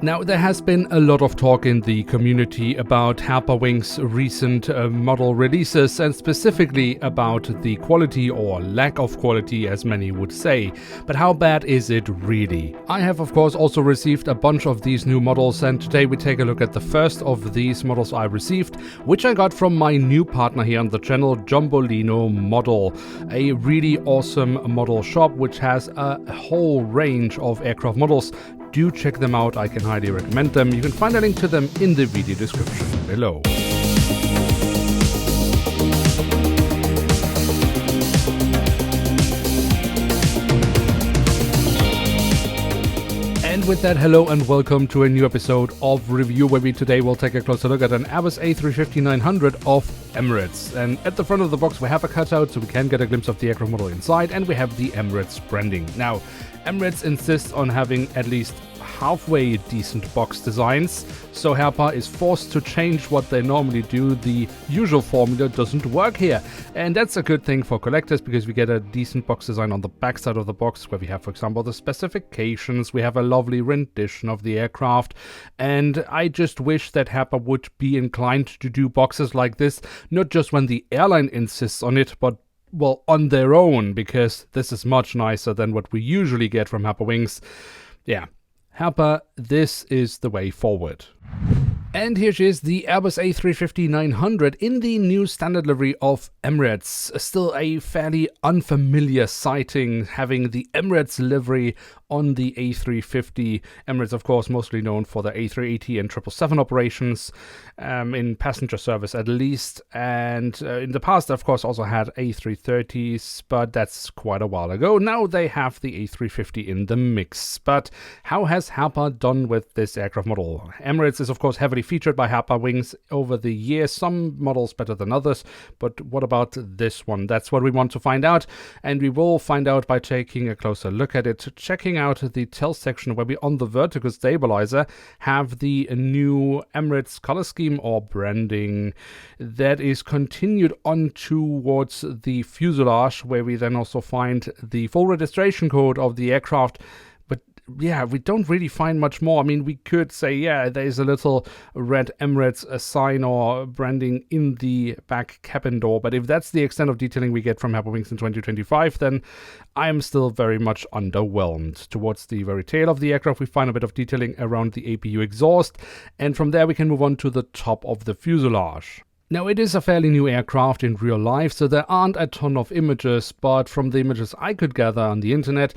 Now, there has been a lot of talk in the community about Herpa Wings' recent model releases, and specifically about the quality or lack of quality, as many would say. But how bad is it really? I have, of course, also received a bunch of these new models, and today we take a look at the first of these models I received, which I got from my new partner here on the channel, Jumbolino Model, a really awesome model shop which has a whole range of aircraft models. Do check them out, I can highly recommend them. You can find a link to them in the video description below. And with that, hello and welcome to a new episode of Review, where we today will take a closer look at an Airbus A350-900 of Emirates. And at the front of the box we have a cutout so we can get a glimpse of the aircraft model inside, and we have the Emirates branding. Now, Emirates insists on having at least halfway decent box designs, so Herpa is forced to change what they normally do. The usual formula doesn't work here, and that's a good thing for collectors because we get a decent box design on the back side of the box, where we have, for example, the specifications. We have a lovely rendition of the aircraft, and I just wish that Herpa would be inclined to do boxes like this, not just when the airline insists on it, but well, on their own, because this is much nicer than what we usually get from Herpa Wings. Yeah, Herpa, this is the way forward. And here she is, the Airbus A350-900 in the new standard livery of Emirates. Still a fairly unfamiliar sighting, having the Emirates livery on the A350. Emirates, of course, mostly known for the A380 and 777 operations, in passenger service at least. And in the past, of course, also had A330s, but that's quite a while ago. Now they have the A350 in the mix. But how has Herpa done with this aircraft model? Emirates is, of course, heavily featured by Herpa Wings over the years, some models better than others, but what about this one? That's what we want to find out, and we will find out by taking a closer look at it, checking out the tail section where we, on the vertical stabilizer, have the new Emirates color scheme or branding that is continued on towards the fuselage, where we then also find the full registration code of the aircraft. Yeah, we don't really find much more. I mean, we could say, yeah, there's a little red Emirates sign or branding in the back cabin door, but if that's the extent of detailing we get from Herpa Wings in 2025, then I am still very much underwhelmed. Towards the very tail of the aircraft, we find a bit of detailing around the APU exhaust, and from there we can move on to the top of the fuselage. Now, it is a fairly new aircraft in real life, so there aren't a ton of images, but from the images I could gather on the internet,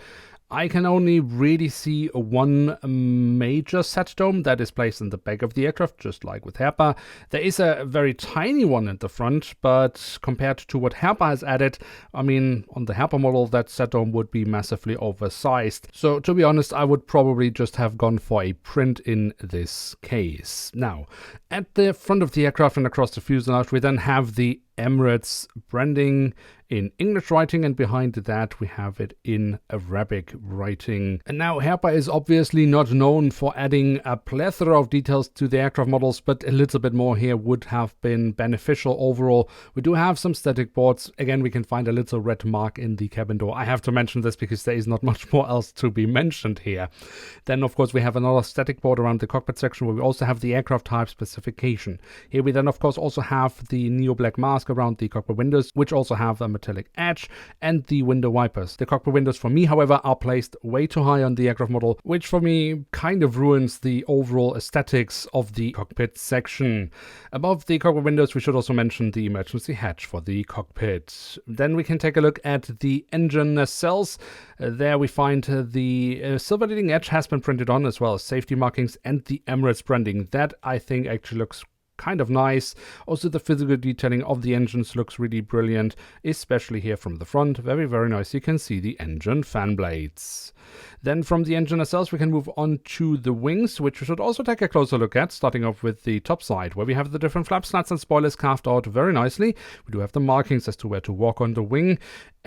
I can only really see one major set dome that is placed in the back of the aircraft, just like with Herpa. There is a very tiny one at the front, but compared to what Herpa has added, I mean, on the Herpa model, that set dome would be massively oversized. So, to be honest, I would probably just have gone for a print in this case. Now, at the front of the aircraft and across the fuselage, we then have the Emirates branding in English writing, and behind that we have it in Arabic writing. And now Herpa is obviously not known for adding a plethora of details to the aircraft models, but a little bit more here would have been beneficial overall. We do have some static boards. Again, we can find a little red mark in the cabin door. I have to mention this because there is not much more else to be mentioned here. Then, of course, we have another static board around the cockpit section where we also have the aircraft type specification. Here we then, of course, also have the neo black mask around the cockpit windows, which also have a metallic edge, and the window wipers. The cockpit windows for me, however, are placed way too high on the aircraft model, which for me kind of ruins the overall aesthetics of the cockpit section. Above the cockpit windows, we should also mention the emergency hatch for the cockpit. Then we can take a look at the engine nacelles. There we find the silver leading edge has been printed on, as well as safety markings and the Emirates branding. That, I think, actually looks kind of nice. Also, the physical detailing of the engines looks really brilliant, especially here from the front. Very, very nice. You can see the engine fan blades. Then from the engine nacelles, we can move on to the wings, which we should also take a closer look at, starting off with the top side, where we have the different flap slats and spoilers carved out very nicely. We do have the markings as to where to walk on the wing,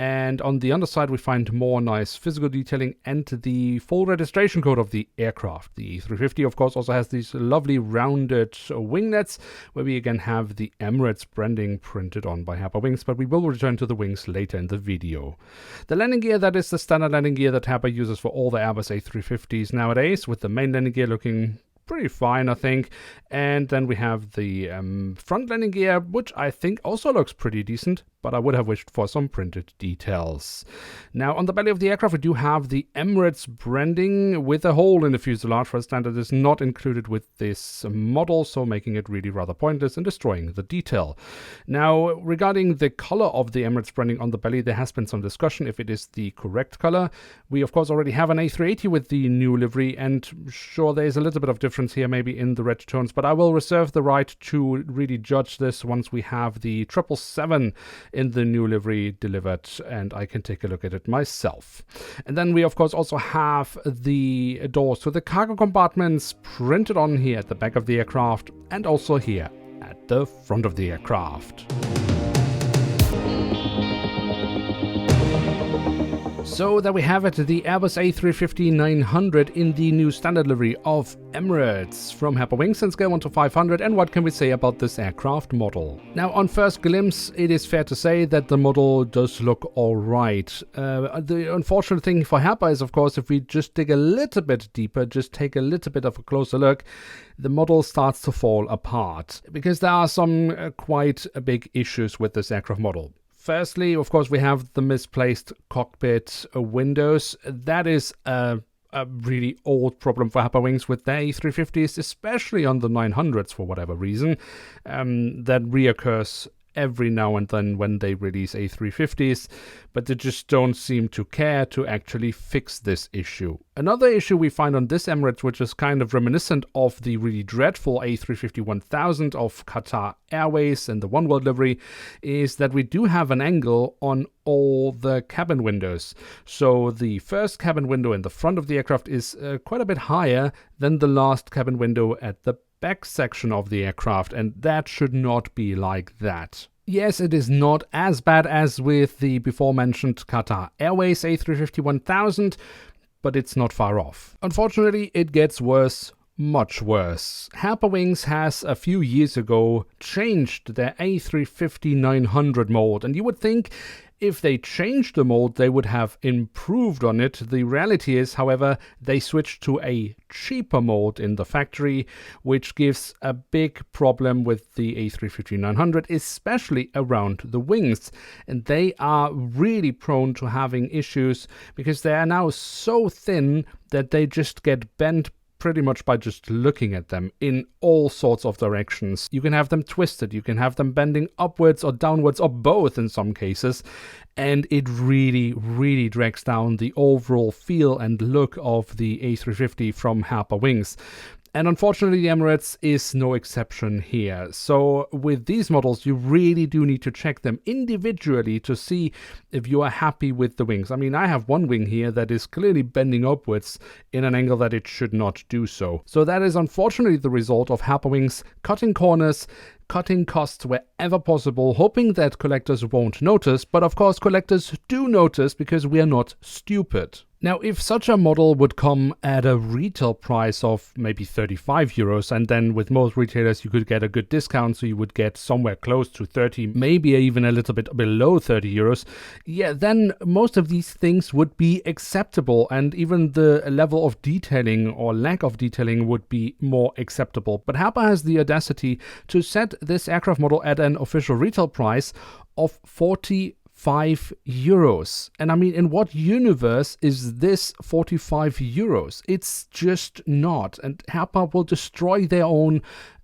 And on the underside, we find more nice physical detailing and the full registration code of the aircraft. The A350, of course, also has these lovely rounded winglets, where we again have the Emirates branding printed on by Herpa Wings, but we will return to the wings later in the video. The landing gear, that is the standard landing gear that Herpa uses for all the Airbus A350s nowadays, with the main landing gear looking pretty fine, I think. And then we have the front landing gear, which I think also looks pretty decent, but I would have wished for some printed details. Now, on the belly of the aircraft, we do have the Emirates branding with a hole in the fuselage. For standard is not included with this model, so making it really rather pointless and destroying the detail. Now, regarding the color of the Emirates branding on the belly, there has been some discussion if it is the correct color. We, of course, already have an A380 with the new livery, and sure, there is a little bit of difference here, maybe in the red tones, but I will reserve the right to really judge this once we have the 777 in the new livery delivered, and I can take a look at it myself. And then we, of course, also have the doors to the cargo compartments printed on here at the back of the aircraft, and also here at the front of the aircraft. So there we have it, the Airbus A350-900 in the new standard livery of Emirates from Herpa Wings and scale 1 to 500. And what can we say about this aircraft model? Now, on first glimpse, it is fair to say that the model does look alright. The unfortunate thing for Herpa is, of course, if we just dig a little bit deeper, just take a little bit of a closer look, the model starts to fall apart, because there are some quite big issues with this aircraft model. Firstly, of course, we have the misplaced cockpit windows. That is a really old problem for Herpa Wings with their A350s, especially on the 900s for whatever reason. That reoccurs every now and then when they release A350s, but they just don't seem to care to actually fix this issue. Another issue we find on this Emirates, which is kind of reminiscent of the really dreadful A350-1000 of Qatar Airways and the One World livery, is that we do have an angle on all the cabin windows. So the first cabin window in the front of the aircraft is quite a bit higher than the last cabin window at the back section of the aircraft, and that should not be like that. Yes, it is not as bad as with the before mentioned Qatar Airways A350-1000, but it's not far off. Unfortunately, it gets worse, much worse. Herpa Wings has a few years ago changed their A350-900 mold, and you would think if they changed the mold, they would have improved on it. The reality is, however, they switched to a cheaper mold in the factory, which gives a big problem with the A350-900, especially around the wings. And they are really prone to having issues because they are now so thin that they just get bent pretty much by just looking at them in all sorts of directions. You can have them twisted, you can have them bending upwards or downwards or both in some cases, and it really, really drags down the overall feel and look of the A350 from Herpa Wings. And unfortunately, the Emirates is no exception here. So with these models, you really do need to check them individually to see if you are happy with the wings. I mean, I have one wing here that is clearly bending upwards in an angle that it should not do so. So that is unfortunately the result of Herpa Wings cutting corners, cutting costs wherever possible, hoping that collectors won't notice. But of course, collectors do notice because we are not stupid. Now, if such a model would come at a retail price of maybe 35 euros, and then with most retailers you could get a good discount, so you would get somewhere close to 30, maybe even a little bit below 30 euros, yeah, then most of these things would be acceptable, and even the level of detailing or lack of detailing would be more acceptable. But Herpa has the audacity to set this aircraft model at an official retail price of 45 euros. And I mean, in what universe is this 45 euros? It's just not. And Herpa will destroy their own,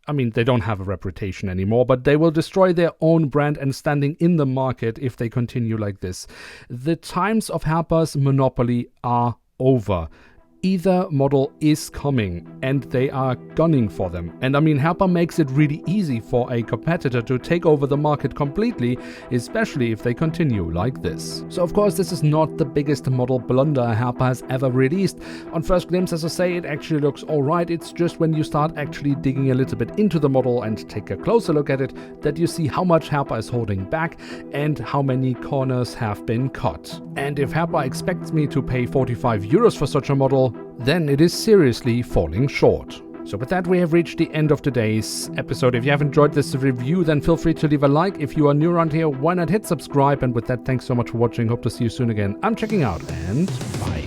I mean, they don't have a reputation anymore, but they will destroy their own brand and standing in the market if they continue like this. The times of Herpa's monopoly are over. Either model is coming and they are gunning for them. And I mean, Herpa makes it really easy for a competitor to take over the market completely, especially if they continue like this. So of course, this is not the biggest model blunder Herpa has ever released. On first glimpse, as I say, it actually looks alright. It's just when you start actually digging a little bit into the model and take a closer look at it that you see how much Herpa is holding back and how many corners have been cut. And if Herpa expects me to pay 45 euros for such a model, then it is seriously falling short. So with that, we have reached the end of today's episode. If you have enjoyed this review, then feel free to leave a like. If you are new around here, why not hit subscribe? And with that, thanks so much for watching. Hope to see you soon again. I'm checking out, and bye.